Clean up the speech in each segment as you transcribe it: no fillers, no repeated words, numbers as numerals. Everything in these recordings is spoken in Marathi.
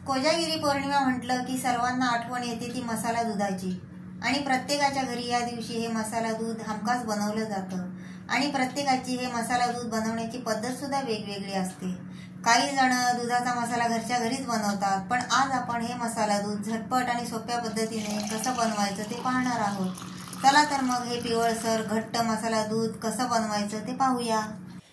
कोजागिरी पौर्णिमा म्हटलं की सर्वांना आठवण येते ती मसाला दुधाची आणि प्रत्येकाच्या घरी या दिवशी हे मसाला दूध हमखास बनवलं जातं आणि प्रत्येकाची हे मसाला दूध बनवण्याची पद्धत सुद्धा वेगवेगळी असते। काही जण दुधाचा मसाला घरच्या घरीच बनवतात, पण आज आपण हे मसाला दूध झटपट आणि सोप्या पद्धतीने कसं बनवायचं ते पाहणार आहोत। चला तर मग हे पिवळसर घट्ट मसाला दूध कसं बनवायचं ते पाहूया।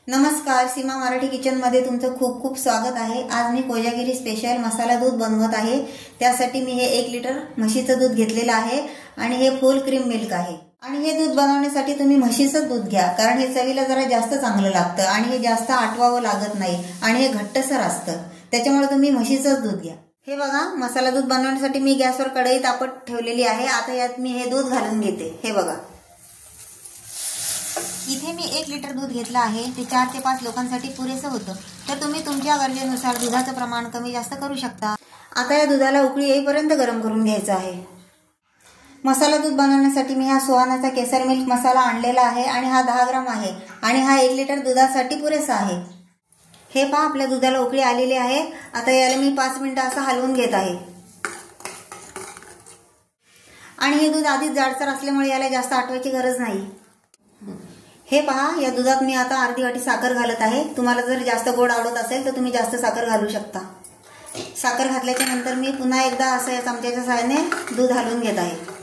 नमस्कार, सीमा मराठी किचन मध्ये तुमचं खूप खूप स्वागत आहे। आज मी कोजागिरी स्पेशल मसाला दूध बनवत आहे। त्यासाठी मी हे 1 लिटर म्हशीचं दूध घेतलेलं आहे आणि हे फुल क्रीम मिल्क आहे। आणि हे दूध बनवण्यासाठी तुम्ही म्हशीचं दूध घ्या, कारण हे चवीला जरा जास्त चांगलं लागतं आणि हे जास्त आटवावं लागत नाही आणि हे घट्टसर असतं, त्याच्यामुळे तुम्ही म्हशीचंच दूध घ्या। हे बघा, मसाला दूध बनवण्यासाठी मी गॅसवर कढई तापत ठेवलेली आहे। आता यात मी हे दूध घालून घेते। हे बघा, इथे मी 1 लिटर दूध घेतलं आहे। ते 4 ते 5 लोकांसाठी पुरेसं होतं, तर तुम्ही तुमच्या गरजेनुसार दुधाचं प्रमाण कमी जास्त करू शकता। आता या दुधाला उकळी येईपर्यंत गरम करून घ्यायचं आहे। मसाला दूध बनवण्यासाठी मी हा सुहानाचा केसर मिल्क मसाला आणलेला आहे आणि हा 10 ग्राम आहे आणि हा 1 लिटर दुधासाठी पुरेसा आहे। हे पहा, आपल्या दुधाला उकळी आलेली आहे। आता याला मी 5 मिनिटं असं हलवून घेत आहे आणि हे दूध आधीच जाडसर असल्यामुळे याला जास्त आटवायची गरज नाही। हे पहा, या दुधात मी आता अर्धी वाटी साखर घालत आहे। तुम्हाला जर जास्त गोड आवडत असेल तर तुम्ही जास्त साखर घालू शकता। साखर घातल्याच्या नंतर मी पुन्हा एकदा असं या चमच्याच्या सहाय्याने दूध हलवून घेत आहे।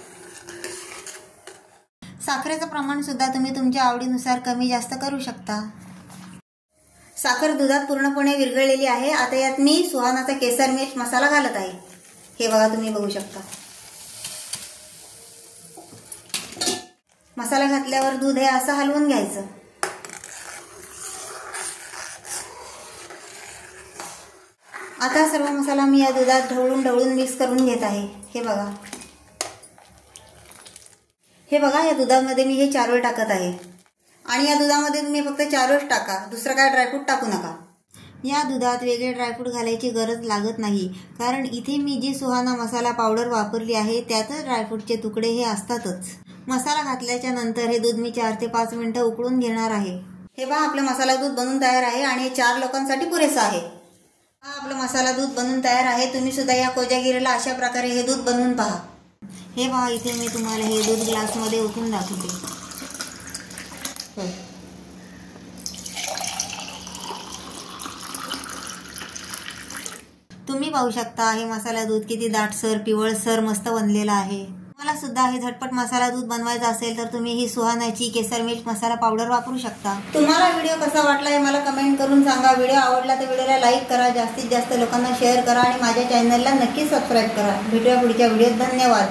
साखरेचं प्रमाण सुद्धा तुम्ही तुमच्या आवडीनुसार कमी जास्त करू शकता। साखर दुधात पूर्णपणे विरघळलेली आहे। आता यात मी सुहानाचा केसर मिल्क मसाला घालत आहे। हे बघा, तुम्ही बघू शकता। मसाला घातल्यावर दूध हे असं हलवून घ्यायचं। आता सर्व मसाला मी या दुधात ढवळून ढवळून मिक्स करून घेत आहे। हे बघा, या दुधामध्ये मी हे चारोळ टाकत आहे आणि या दुधामध्ये तुम्ही फक्त चारोळ टाका, दुसरं काय ड्रायफ्रूट टाकू नका। या दुधात वेगळे ड्रायफ्रूट घालायची गरज लागत नाही, कारण इथे मी जी सुहाना मसाला पावडर वापरली आहे त्यातच ड्रायफ्रूटचे तुकडे हे असतातच। मसाला घातल्याच्या नंतर हे दूध मी 4 ते 5 मिनिटं उकळून घेणार आहे। हे पहा, आपलं मसाला दूध बनून तयार आहे आणि हे 4 लोकांसाठी पुरेसं आहे। हा, आपलं मसाला दूध बनून तयार आहे। तुम्ही सुद्धा या कोजागिरीला अशा प्रकारे हे दूध बनवून पहा। हे पहा, इथे मी तुम्हाला हे दूध ग्लासमध्ये ओतून दाखवते। तुम्ही पाहू शकता हे मसाला दूध किती दाटसर पिवळसर मस्त बनलेलं आहे। तुम्हाला सुद्धा हे झटपट मसाला दूध बनवायचं असेल तर तुम्ही ही सुहानाची केसर मिल्क मसाला पावडर वापरू शकता। तुम्हाला व्हिडिओ कसा वाटला हे मला कमेंट करून सांगा। व्हिडिओ आवडला तर व्हिडिओला लाईक करा, जास्तीत जास्त लोकांना शेअर करा आणि माझ्या चॅनलला नक्की सबस्क्राईब करा। भेटूया पुढच्या व्हिडिओत। धन्यवाद।